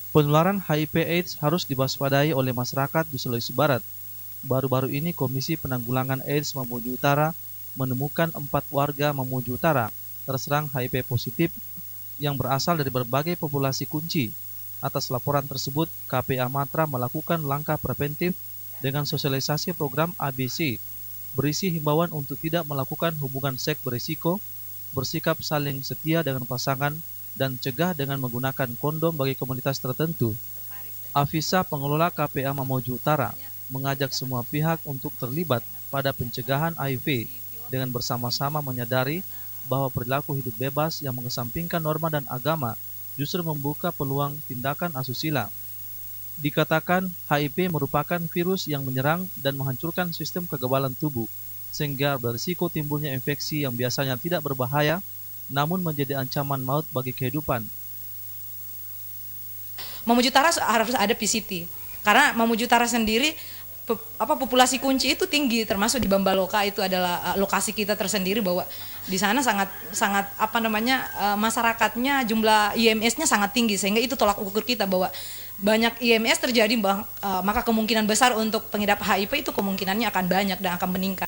Penularan HIV/AIDS harus diwaspadai oleh masyarakat di Sulawesi Barat. Baru-baru ini Komisi Penanggulangan AIDS Mamuju Utara menemukan 4 warga Mamuju Utara terserang HIV positif yang berasal dari berbagai populasi kunci. Atas laporan tersebut, KPA Matra melakukan langkah preventif dengan sosialisasi program ABC, berisi himbauan untuk tidak melakukan hubungan seks berisiko, bersikap saling setia dengan pasangan, dan cegah dengan menggunakan kondom bagi komunitas tertentu. Afisa, pengelola KPA Mamuju Utara, mengajak semua pihak untuk terlibat pada pencegahan HIV dengan bersama-sama menyadari bahwa perilaku hidup bebas yang mengesampingkan norma dan agama justru membuka peluang tindakan asusila. Dikatakan HIV merupakan virus yang menyerang dan menghancurkan sistem kekebalan tubuh, sehingga berisiko timbulnya infeksi yang biasanya tidak berbahaya, namun menjadi ancaman maut bagi kehidupan. Mamuju Utara harus ada PCT, karena Mamuju Utara sendiri populasi kunci itu tinggi, termasuk di Bambaloka itu adalah lokasi kita tersendiri, bahwa di sana sangat masyarakatnya jumlah IMS-nya sangat tinggi, sehingga itu tolak ukur kita bahwa banyak IMS terjadi, maka kemungkinan besar untuk pengidap HIV itu kemungkinannya akan banyak dan akan meningkat.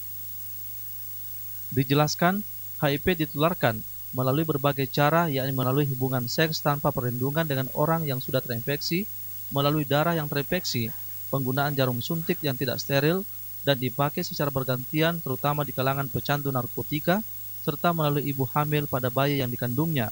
Dijelaskan, HIV ditularkan melalui berbagai cara, yakni melalui hubungan seks tanpa perlindungan dengan orang yang sudah terinfeksi, melalui darah yang terinfeksi, penggunaan jarum suntik yang tidak steril dan dipakai secara bergantian terutama di kalangan pecandu narkotika, serta melalui ibu hamil pada bayi yang dikandungnya.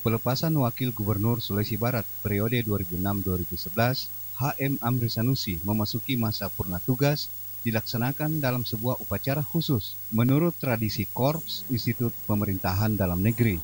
Pelepasan Wakil Gubernur Sulawesi Barat periode 2006-2011, HM Amri Sanusi memasuki masa purna tugas dilaksanakan dalam sebuah upacara khusus menurut tradisi Korps Institut Pemerintahan Dalam Negeri.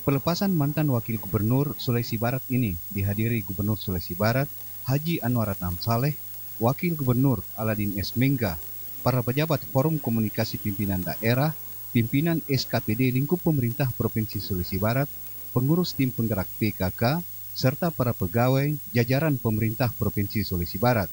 Pelepasan mantan Wakil Gubernur Sulawesi Barat ini dihadiri Gubernur Sulawesi Barat Haji Anwar Adnan Saleh, Wakil Gubernur Aladin S. Mengga, para pejabat Forum Komunikasi Pimpinan Daerah, pimpinan SKPD lingkup pemerintah Provinsi Sulawesi Barat, pengurus tim penggerak PKK, serta para pegawai jajaran pemerintah Provinsi Sulawesi Barat.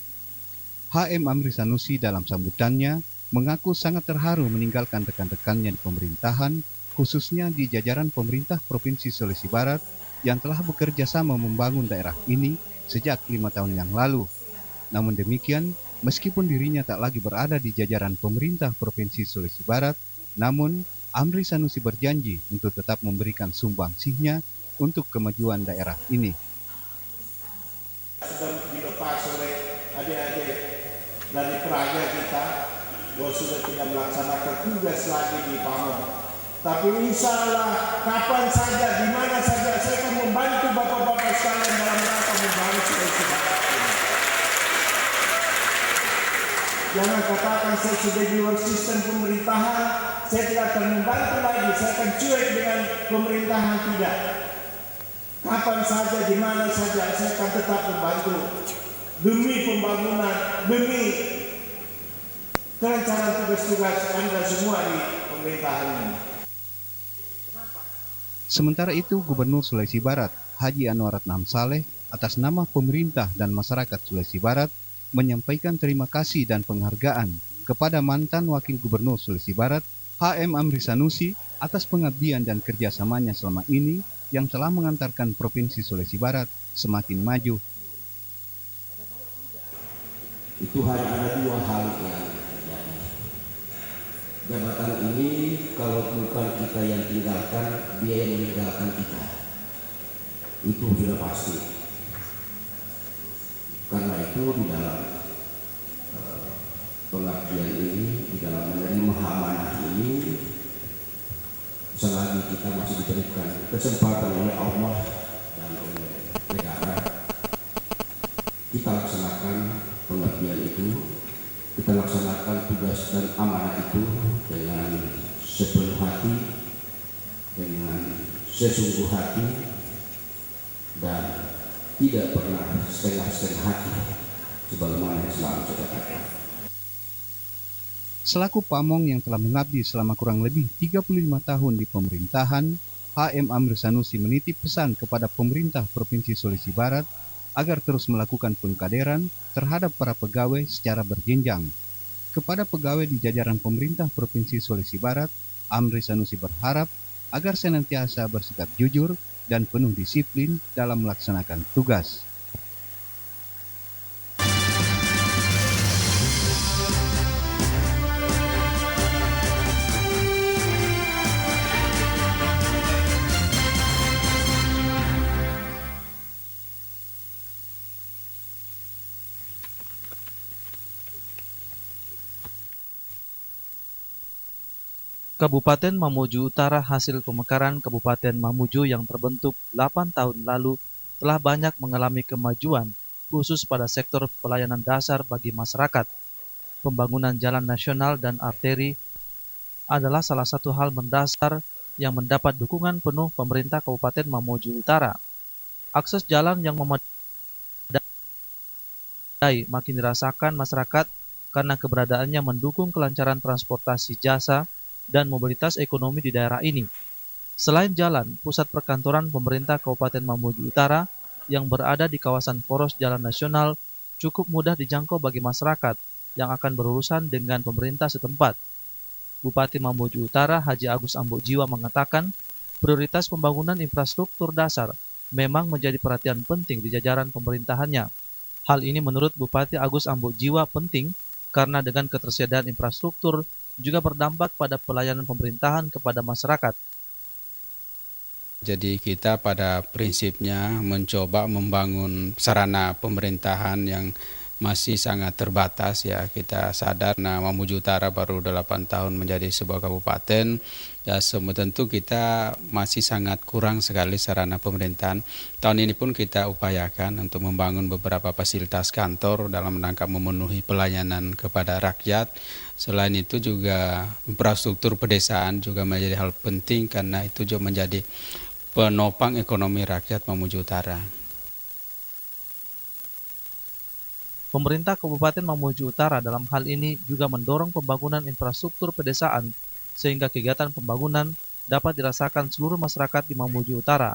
HM Amri Sanusi dalam sambutannya mengaku sangat terharu meninggalkan rekan-rekannya di pemerintahan, khususnya di jajaran pemerintah Provinsi Sulawesi Barat yang telah bekerja sama membangun daerah ini sejak 5 tahun yang lalu. Namun demikian, meskipun dirinya tak lagi berada di jajaran pemerintah Provinsi Sulawesi Barat, namun Amri Sanusi berjanji untuk tetap memberikan sumbangsihnya untuk kemajuan daerah ini. Sudah dilepas oleh adik-adik dari peraja kita, bahwa sudah tidak melaksanakan tugas lagi di Pamong. Tapi insya Allah, kapan saja, di mana saja, saya akan membantu bapak-bapak sekalian dalam rangka membangun Sulawesi Barat ini. Jangan katakan saya sudah di luar sistem pemerintahan, saya tidak akan membantu lagi, saya akan cuek dengan pemerintahan, tidak. Kapan saja, di mana saja, saya akan tetap membantu demi pembangunan, demi kelancaran tugas-tugas Anda semua di pemerintahan ini. Sementara itu, Gubernur Sulawesi Barat Haji Anwar Adnan Saleh atas nama pemerintah dan masyarakat Sulawesi Barat menyampaikan terima kasih dan penghargaan kepada mantan Wakil Gubernur Sulawesi Barat HM Amri Sanusi atas pengabdian dan kerjasamanya selama ini yang telah mengantarkan Provinsi Sulawesi Barat semakin maju. Itu hanya ada dua hal yang terjadi. Jabatan ini kalau bukan kita yang tinggalkan, dia yang meninggalkan kita. Itu sudah pasti. Karena itu di dalam pengabdian ini, di dalam menerima amanah ini, selagi kita masih diberikan kesempatan oleh Allah dan oleh negara, kita laksanakan pengabdian itu, kita laksanakan tugas dan amanah itu dengan sepenuh hati, dengan sesungguh hati, dan tidak pernah setengah-setengah hati, sebagaimana yang selalu saya katakan. Selaku pamong yang telah mengabdi selama kurang lebih 35 tahun di pemerintahan, HM Amir Sanusi menitip pesan kepada pemerintah Provinsi Sulawesi Barat agar terus melakukan pengkaderan terhadap para pegawai secara berjenjang. Kepada pegawai di jajaran pemerintah Provinsi Sulawesi Barat, Amir Sanusi berharap agar senantiasa bersikap jujur dan penuh disiplin dalam melaksanakan tugas. Kabupaten Mamuju Utara hasil pemekaran Kabupaten Mamuju yang terbentuk 8 tahun lalu telah banyak mengalami kemajuan, khusus pada sektor pelayanan dasar bagi masyarakat. Pembangunan jalan nasional dan arteri adalah salah satu hal mendasar yang mendapat dukungan penuh pemerintah Kabupaten Mamuju Utara. Akses jalan yang memadai makin dirasakan masyarakat karena keberadaannya mendukung kelancaran transportasi jasa dan mobilitas ekonomi di daerah ini. Selain jalan, pusat perkantoran pemerintah Kabupaten Mamuju Utara yang berada di kawasan poros jalan nasional cukup mudah dijangkau bagi masyarakat yang akan berurusan dengan pemerintah setempat. Bupati Mamuju Utara Haji Agus Ambo Jiwa mengatakan, prioritas pembangunan infrastruktur dasar memang menjadi perhatian penting di jajaran pemerintahannya. Hal ini menurut Bupati Agus Ambo Jiwa penting karena dengan ketersediaan infrastruktur juga berdampak pada pelayanan pemerintahan kepada masyarakat. Jadi kita pada prinsipnya mencoba membangun sarana pemerintahan yang masih sangat terbatas ya. Kita sadar Mamuju Utara baru 8 tahun menjadi sebuah kabupaten. Ya tentu kita masih sangat kurang sekali sarana pemerintahan. Tahun ini pun kita upayakan untuk membangun beberapa fasilitas kantor dalam rangka memenuhi pelayanan kepada rakyat. Selain itu juga infrastruktur pedesaan juga menjadi hal penting karena itu juga menjadi penopang ekonomi rakyat Mamuju Utara. Pemerintah Kabupaten Mamuju Utara dalam hal ini juga mendorong pembangunan infrastruktur pedesaan sehingga kegiatan pembangunan dapat dirasakan seluruh masyarakat di Mamuju Utara.